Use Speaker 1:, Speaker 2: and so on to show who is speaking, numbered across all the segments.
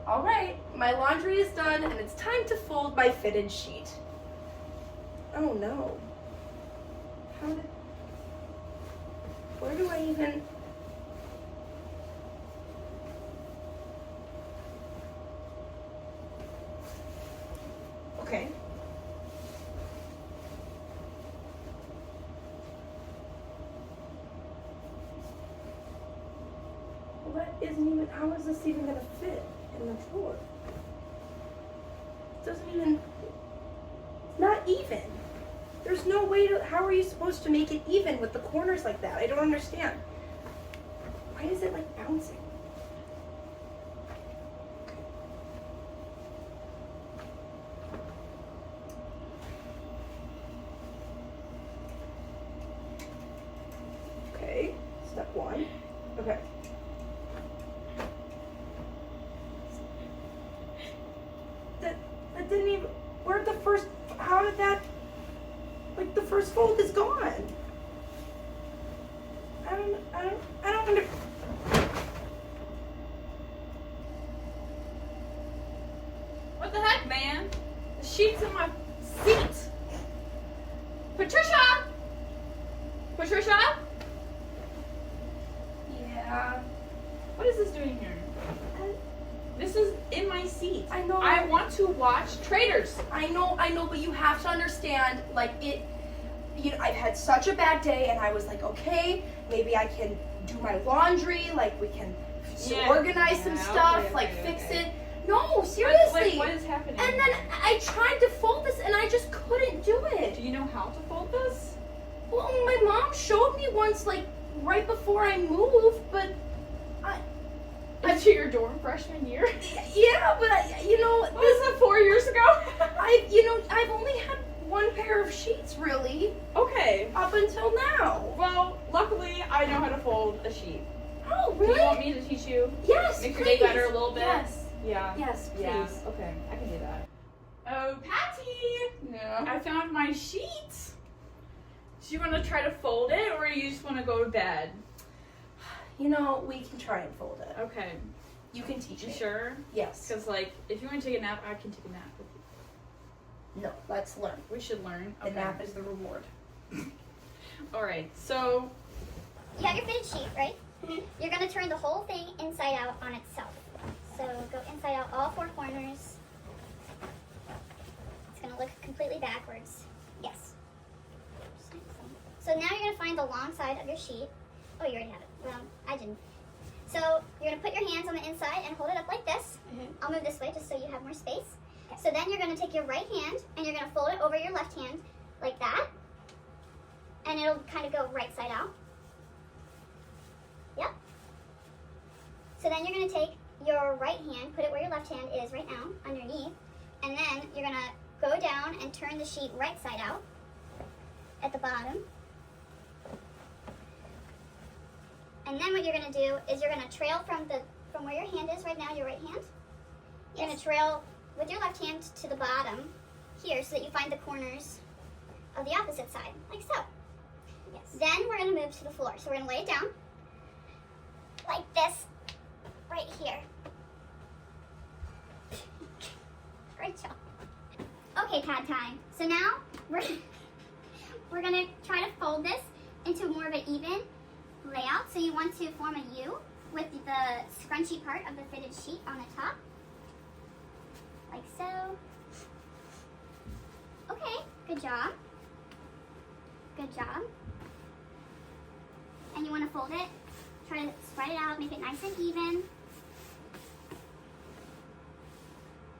Speaker 1: All right, my laundry is done and it's time to fold my fitted sheet. Oh no. Where do I even? Okay. How is this even gonna fit in the drawer? It doesn't even, it's not even. There's no way to, how are you supposed to make it even with the corners like that? I don't understand. Why is it like bouncing? Okay, step one. Okay. That didn't even, where'd the first, how did that, like the first fold is gone. I don't under.
Speaker 2: What the heck, man? The sheet's in my seat. Patricia! Patricia?
Speaker 1: Yeah.
Speaker 2: What is this doing here? This is in my seat.
Speaker 1: I know.
Speaker 2: I want to watch Traders.
Speaker 1: I know, but you have to understand, like it, you know, I've had such a bad day and I was like, okay, maybe I can do my laundry, like we can organize some stuff, fix it. No, seriously.
Speaker 2: What is happening?
Speaker 1: And then I tried to fold this and I just couldn't do it.
Speaker 2: Do you know how to fold this?
Speaker 1: Well, my mom showed me once, like right before I moved, but
Speaker 2: Into your dorm freshman year?
Speaker 1: yeah, but you know,
Speaker 2: What was that, 4 years ago?
Speaker 1: I've only had one pair of sheets really
Speaker 2: Okay.
Speaker 1: up until now.
Speaker 2: Well, luckily I know how to fold a sheet.
Speaker 1: Oh,
Speaker 2: Do
Speaker 1: really?
Speaker 2: you want me to teach you?
Speaker 1: Yes,
Speaker 2: Make
Speaker 1: please.
Speaker 2: your day better a little bit?
Speaker 1: Yes.
Speaker 2: Yeah.
Speaker 1: Yes, please.
Speaker 2: Yeah. Okay, I can do that. Oh, Patty!
Speaker 1: Yeah.
Speaker 2: I found my sheet. Do you want to try to fold it, or you just want to go to bed?
Speaker 1: You know, we can try and fold it.
Speaker 2: Okay.
Speaker 1: You can teach
Speaker 2: You
Speaker 1: me.
Speaker 2: sure?
Speaker 1: Yes.
Speaker 2: Because, like, if you want to take a nap, I can take a nap with you.
Speaker 1: No, let's learn.
Speaker 2: We should learn.
Speaker 1: The nap is the reward.
Speaker 2: Alright, so.
Speaker 3: You have your fitted sheet, right? You're going to turn the whole thing inside out on itself. So go inside out all four corners. It's going to look completely backwards. Yes. So now you're going to find the long side of your sheet. Oh, you already have it. Well, I didn't. So you're going to put your hands on the inside and hold it up like this. I'll move this way just so you have more space. So then you're going to take your right hand and you're going to fold it over your left hand like that. And it'll kind of go right side out. Yep. So then you're going to take your right hand, put it where your left hand is right now, underneath. And then you're going to go down and turn the sheet right side out at the bottom. And then what you're going to do is you're going to trail from where your hand is right now, your right hand. You're going to trail with your left hand to the bottom here so that you find the corners of the opposite side, like so. Yes. Then we're going to move to the floor. So we're going to lay it down like this right here. Great job. Okay, pad time. So now we're going to try to fold this into more of an even layout. So you want to form a U with the scrunchy part of the fitted sheet on the top. Like so. Okay, good job. Good job. And you want to fold it, try to spread it out, make it nice and even.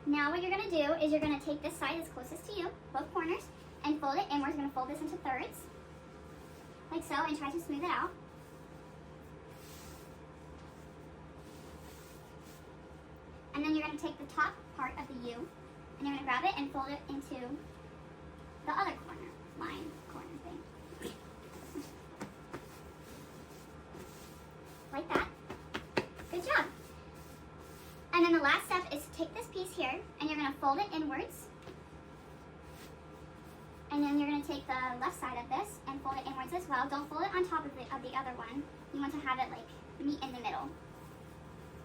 Speaker 3: Now what you're going to do is you're going to take this side that's closest to you, both corners, and fold it inwards. We're going to fold this into thirds, like so, and try to smooth it out. And then you're going to take the top part of the U, and you're going to grab it and fold it into the other corner, line corner thing. Like that. Good job. And then the last step is to take this piece here, and you're going to fold it inwards. And then you're going to take the left side of this and fold it inwards as well. Don't fold it on top of the other one. You want to have it like meet in the middle.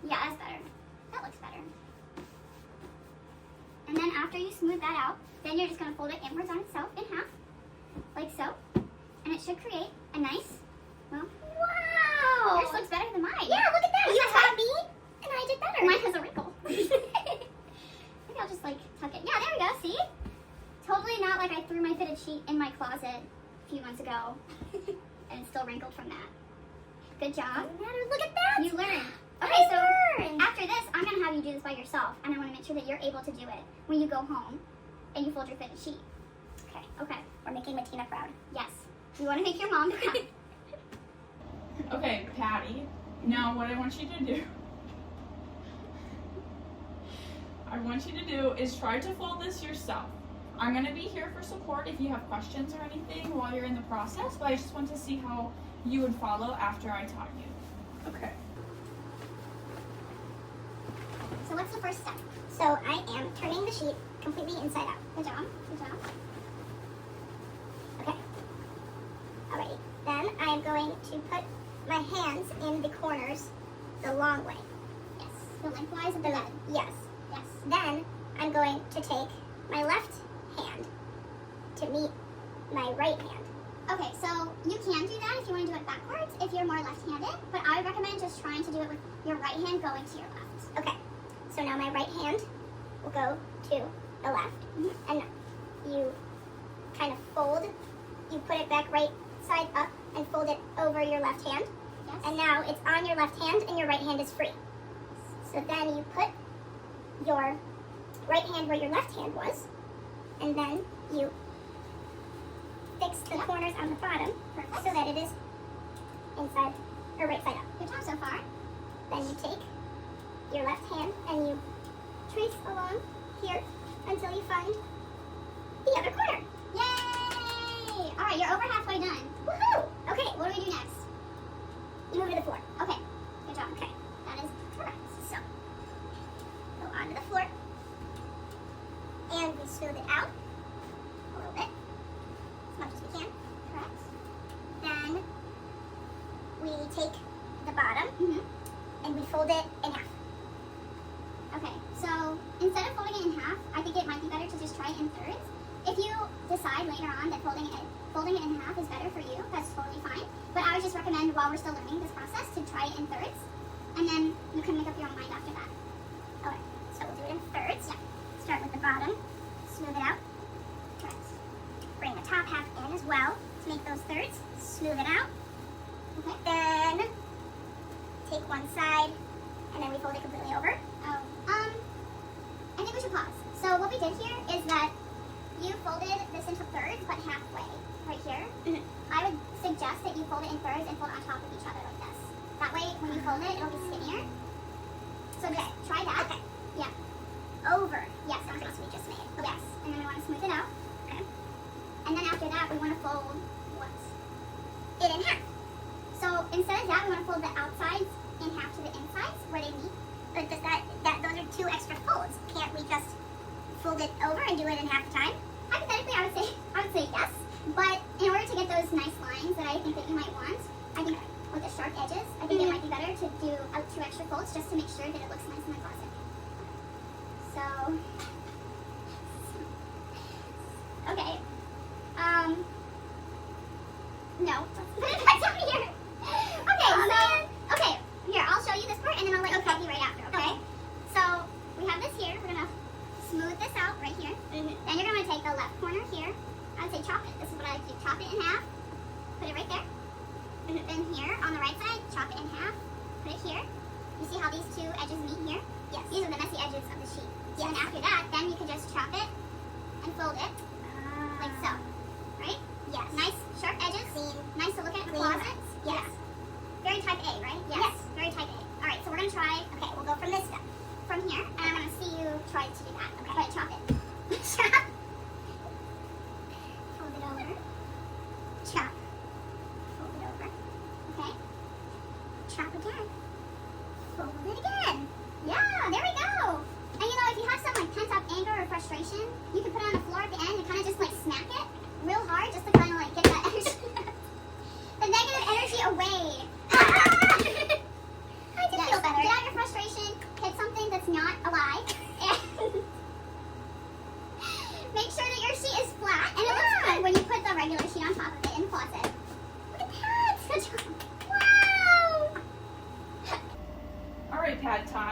Speaker 3: Yeah, that's better. That looks better. after you smooth that out, then you're just going to fold it inwards on itself in half, like so. And it should create a nice, well,
Speaker 4: Wow.
Speaker 3: yours looks better than mine.
Speaker 4: Yeah, look at that.
Speaker 3: Isn't
Speaker 4: You
Speaker 3: that
Speaker 4: taught me, and I did better.
Speaker 3: Mine has a wrinkle. Maybe I'll just like tuck it. Yeah, there we go. See? Totally not like I threw my fitted sheet in my closet a few months ago and it's still wrinkled from that. Good job.
Speaker 4: Doesn't matter. Look at that.
Speaker 3: You learned.
Speaker 4: I
Speaker 3: Okay, so
Speaker 4: learned.
Speaker 3: after this, I'm gonna have you do this by yourself, and I want to make sure that you're able to do it when you go home and you fold your fitted sheet.
Speaker 4: Okay.
Speaker 3: Okay.
Speaker 4: We're making Matina proud.
Speaker 3: Yes. You want to make your mom proud.
Speaker 2: Okay, Patty. Now what I want you to do is try to fold this yourself. I'm going to be here for support if you have questions or anything while you're in the process, but I just want to see how you would follow after I taught you. Okay.
Speaker 3: So what's the first step?
Speaker 4: So I am turning the sheet completely inside out.
Speaker 3: Good job. Good job.
Speaker 4: Okay. Alrighty. Then I am going to put my hands in the corners the long way.
Speaker 3: Yes. The lengthwise of the bed.
Speaker 4: Yes.
Speaker 3: Yes.
Speaker 4: Then I'm going to take my left hand to meet my right hand.
Speaker 3: Okay, so you can do that if you want to do it backwards, if you're more left-handed, but I would recommend just trying to do it with your right hand going to your left.
Speaker 4: Okay. So now my right hand will go to the left, and you kind of fold. You put it back right side up and fold it over your left hand.
Speaker 3: Yes.
Speaker 4: And now it's on your left hand and your right hand is free. So then you put your right hand where your left hand was, and then you fix the corners on the bottom
Speaker 3: Perfect.
Speaker 4: so that it is inside or right side up.
Speaker 3: Good job so far.
Speaker 4: Then you take your left hand and you trace along here until you find the other corner.
Speaker 3: Yay! All right, you're over halfway done.
Speaker 4: Woohoo! Okay,
Speaker 3: What do we do next?
Speaker 4: you move to the floor.
Speaker 3: Okay, good job.
Speaker 4: Okay.
Speaker 3: That is correct.
Speaker 4: So, go onto the floor. And we smooth it out a little bit, as much as we can.
Speaker 3: Correct.
Speaker 4: Then we take the bottom
Speaker 3: Mm-hmm.
Speaker 4: and we fold it in half.
Speaker 3: Okay, so instead of folding it in half, I think it might be better to just try it in thirds. If you decide later on that folding it in half is better for you, that's totally fine. But I would just recommend while we're still learning this process to try it in thirds, and then you can make up your own mind after that.
Speaker 4: Okay, so we'll do it in thirds. Start with the bottom, smooth it out.
Speaker 3: Correct.
Speaker 4: Bring the top half in as well to make those thirds. Smooth it out.
Speaker 3: Okay.
Speaker 4: Then take one side and then we fold it completely over.
Speaker 3: Oh, I think we should pause. So what we did here is that you folded this into thirds, but halfway, right here.
Speaker 4: Mhm.
Speaker 3: I would suggest that you fold it in thirds and fold it on top of each other like this. That way, when you fold it, it'll be skinnier. So just try that.
Speaker 4: Okay.
Speaker 3: Yeah.
Speaker 4: Over.
Speaker 3: Yes.
Speaker 4: The cross we just made.
Speaker 3: Yes. And then we want to smooth it out.
Speaker 4: Okay.
Speaker 3: And then after that, we want to fold what?
Speaker 4: It in half.
Speaker 3: So instead of that, we want to fold the outsides in half to the insides where they meet.
Speaker 4: But does those are two extra folds. Can't we just fold it over and do it in half the time?
Speaker 3: Hypothetically, I would say yes. But in order to get those nice lines that I think that you might want, I think with the sharp edges, I think it might be better to do two extra folds just to make sure that it looks nice in the closet. So, okay. No. Put it back down here. Okay, okay. Here, I'll show you this part and then I'll let you copy right after, okay? So, we have this here. We're going to smooth this out right here.
Speaker 4: Mm-hmm.
Speaker 3: Then you're going to take the left corner here. I would say chop it. This is what I like to do. Chop it in half. Put it right there. Then here, on the right side, chop it in half. Put it here. You see how these two edges meet here?
Speaker 4: Yes.
Speaker 3: These are the messy edges of the sheet.
Speaker 4: Yes.
Speaker 3: And after that, then you can just chop it and fold it like so. Right?
Speaker 4: Yes.
Speaker 3: Nice sharp edges.
Speaker 4: Clean.
Speaker 3: Nice to look at in the
Speaker 4: Clean.
Speaker 3: closet.
Speaker 4: Yes.
Speaker 3: Very type A, right?
Speaker 4: Yes.
Speaker 3: Very type A. All right, so we're going to try,
Speaker 4: Okay, we'll go from this step.
Speaker 3: from here, and I'm going to see you try to do that.
Speaker 4: Okay.
Speaker 3: But chop it.
Speaker 4: Chop.
Speaker 3: Fold it over.
Speaker 4: Chop.
Speaker 3: Fold it over. Okay?
Speaker 4: Chop again.
Speaker 3: Fold it again. Yeah, there we go. And you know, if you have some like pent up anger or frustration, you can put it on the floor at the end and kind of just like smack it real hard just to kind of like get that energy, the negative energy away.
Speaker 4: I do feel better.
Speaker 3: Get out your frustration, hit something that's not alive, and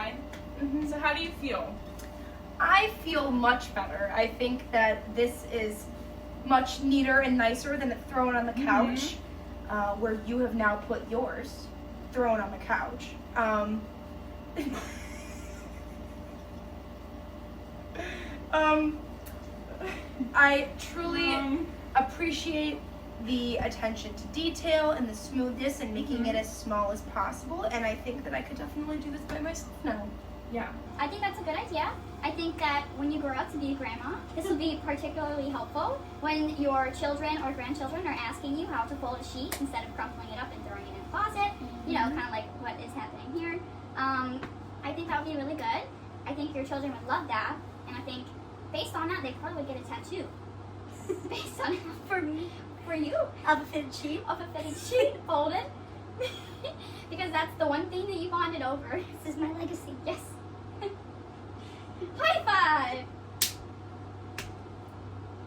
Speaker 2: side.
Speaker 1: Mhm.
Speaker 2: So how do you feel?
Speaker 1: I feel much better. I think that this is much neater and nicer than it thrown on the couch, where you have now put yours thrown on the couch. I truly appreciate the attention to detail and the smoothness and making it as small as possible, and I think that I could definitely do this by myself now.
Speaker 2: Yeah.
Speaker 3: I think that's a good idea. I think that when you grow up to be a grandma, this will be particularly helpful when your children or grandchildren are asking you how to fold a sheet instead of crumpling it up and throwing it in a closet. You know, kind of like what is happening here. I think that would be really good. I think your children would love that, and I think based on that, they probably would get a tattoo. Based on for you
Speaker 4: Of a fitted sheet.
Speaker 3: of a fitted sheet folded, because that's the one thing that you bonded over.
Speaker 4: This is my legacy.
Speaker 3: Yes.